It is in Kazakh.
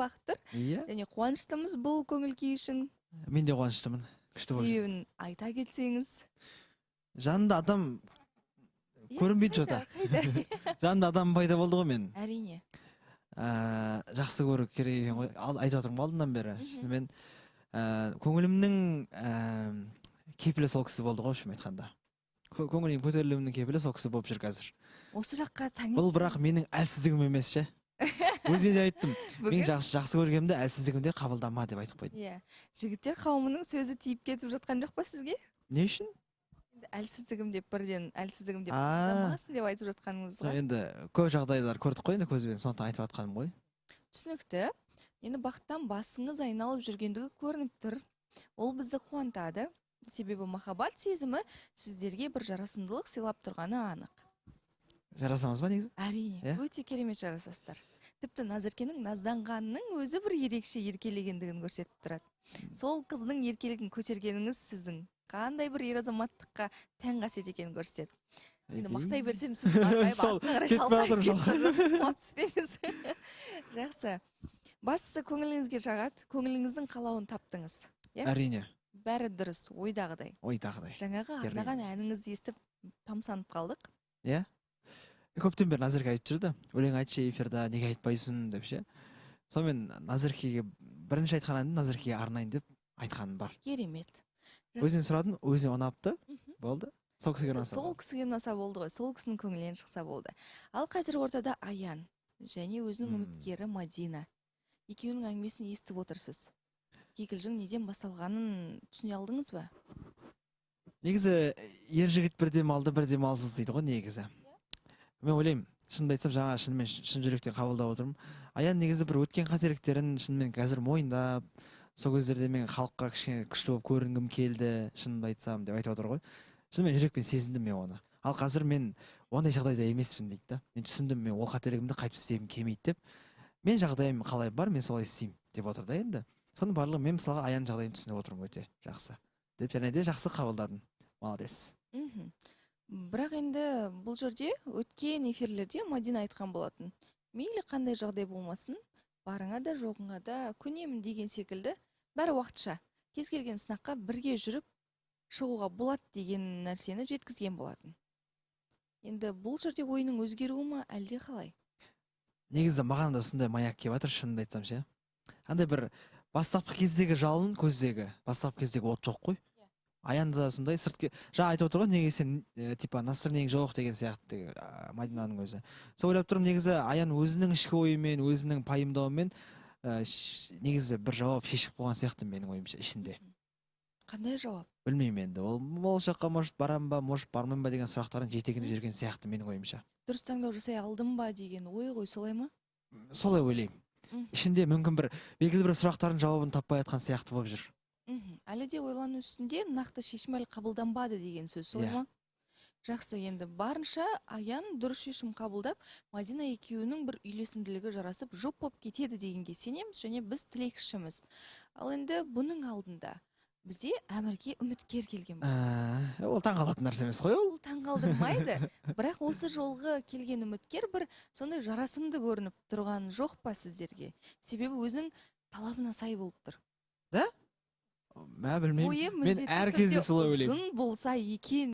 бактыр. Және кубанычтымыз бул көңүл күй үчүн. Мен де кубанычтымын. Күчтүү болуп. Себебин айта кетсеңиз. Жанында адам көрүнбөйт жота. Жанында адам пайда болду го мен. Әрине. Жакшы көрүү керек экен го. Айтып атырмын алдынан бери. Мен көңүлүмдүн кепили сол киши болду го, шын айтканда. Көңүлүм көтөрүлүмдүн кепили сол киши болуп жүр азыр. Осы жакка таң. Бул бирок менин әлсиздигим эмес же. Өзүне айттым. Мен жакшы көргөмдө әлсиздигимди кабылдама деп айтып койдум. Иә. Жигиттер кауымунун сөзү тийип кетип жаткан жок па сизге? Не үчүн? Әлсиздигим деп бирден әлсиздигим деп кабылдамасын деп айтып жатканыңызга. Енді көп жагдайлар көрдүк қой, енді көзбен, сондықтан айтып атканым ғой. Түшүнүктүү. Енді бактан басыңыз айналып жүргендиги көрүнүп тур. Ол бизди кубантады. Себеби махаббат сезими сиздерге бир жарасымдылык сыйлап турганы анык. Жарасамыз ба негизи? Әрине, өтө керемет жарасасыздар. Типти Назеркенин назданганынын өзү бир ерекше эркелегендигин көрсөтүп турат. Сол кыздын эркелигин көтөргениңиз сиздин кандай бир эр азаматтыкка тең касиет экенин көрсөтөт. Енді мақтай берсем сіз жақсы. Бастысы көңіліңізге жағат, көңіліңіздің қалауын таптыңыз. Әрине. Бәрі дұрыс, ойдағыдай. Ойдағыдай. Жаңағы арнаған әніңізді естіп тамсанып қалдық. Иә. Көптен бері Назерке айтып жүрді. Өлең айтшы эфирда, неге айтпайсың деп ше. Сонымен Назеркеге бірінші айтқан әнді Назеркеге арнайын деп айтқаным бар. Керемет. Өзінен сұрадым, өзіне ұнапты. Болды. Сол кісіге ұнаса болды ғой, сол кісінің көңілінен шықса болды. Ал қазір ортада Аян және өзінің үміткері Мадина. Екеуінің әңгімесін естіп отырсыз. Кикілжің неден басталғанын түсіне алдыңыз ба? Негізі ер жігіт бір демалды, бір демалсыз дейді ғой негізі. Мен ойлаймын, шынымды айтсам, жаңа шынымен шын жүректен қабылдап отырмын. Аян негізі бір өткен қателіктерін шынымен қазір мойындап, сол кездерде мен халыққа кішкене күшті болып көрінгім келді, шынымды айтсам деп айтып отыр ғой. Шынымен жүрекпен сезіндім мен оны. Ал қазір мен ондай жағдайда емеспін дейді да. Мен түсіндім, мен ол қателігімді қайтып істегім келмейді деп. Мен жағдайым қалай бар, мен солай істеймін деп отыр да енді. Соның барлығы мен мысалға Аян жағдайын түсініп отырмын өте жақсы. Деп және де жақсы қабылдадым. Молодец. Бірақ енді бұл жерде өткен эфирлерде Мадина айтқан болатын. Мейлі қандай жағдай болмасын, барыңа да жоғыңа да көнемін деген секілді, бәрі уақытша. Кез келген сынаққа бірге жүріп шығуға болады деген нәрсені жеткізген болатын. Енді бұл жерде ойының өзгеруі ма, әлде қалай? Негізі маған да сондай маяк келіп жатыр, шынымды айтсам ше. Андай бір бастапқы кездегі жалын көздегі, бастапқы кездегі от жоқ қой. Аянда да сондай сыртқы, жаңа айтып отыр ғой, неге сен типа насырнең жоқ деген сияқты Мадинаның өзі. Сол ойлап тұрмын, негізі Аян өзінің ішкі ойымен, өзінің пайымдауымен негізі бір жауап шешіп қойған сияқты менің ойымша ішінде. Қандай жауап? Білмеймін енді. Ол жаққа может барам ба, может бармайм ба деген сұрақтардың жетегінде жүрген сияқты менің ойымша. Дұрыс таңдау жасай алдым ба деген ой ғой, солай ма? Солай ойлаймын. Ішінде мүмкін бір белгілі бір сұрақтардың жауабын таппай жатқан сияқты болып жүр. Әлі де ойлану үстінде нақты шешім әлі қабылданбады деген сөз, солай ма? Жақсы, енді барынша Аян дұрыс шешім қабылдап, Мадина екеуінің бір үйлесімділігі жарасып, жұп болып кетеді дегенге сенеміз, және біз тілекшіміз. Ал енді бұның алдында бізде әмірге үміткер келген болды. Ол таңғалатын нәрсе емес қой ол. Таңғалдырмайды. Бірақ осы жолғы келген үміткер бір сондай жарасымды көрініп тұрған жоқ па сіздерге? Себебі өзінің талабына сай болып тұр. Да? Мен білмеймін. Мен әр кезде солай ойлаймын. Ұзын болса екен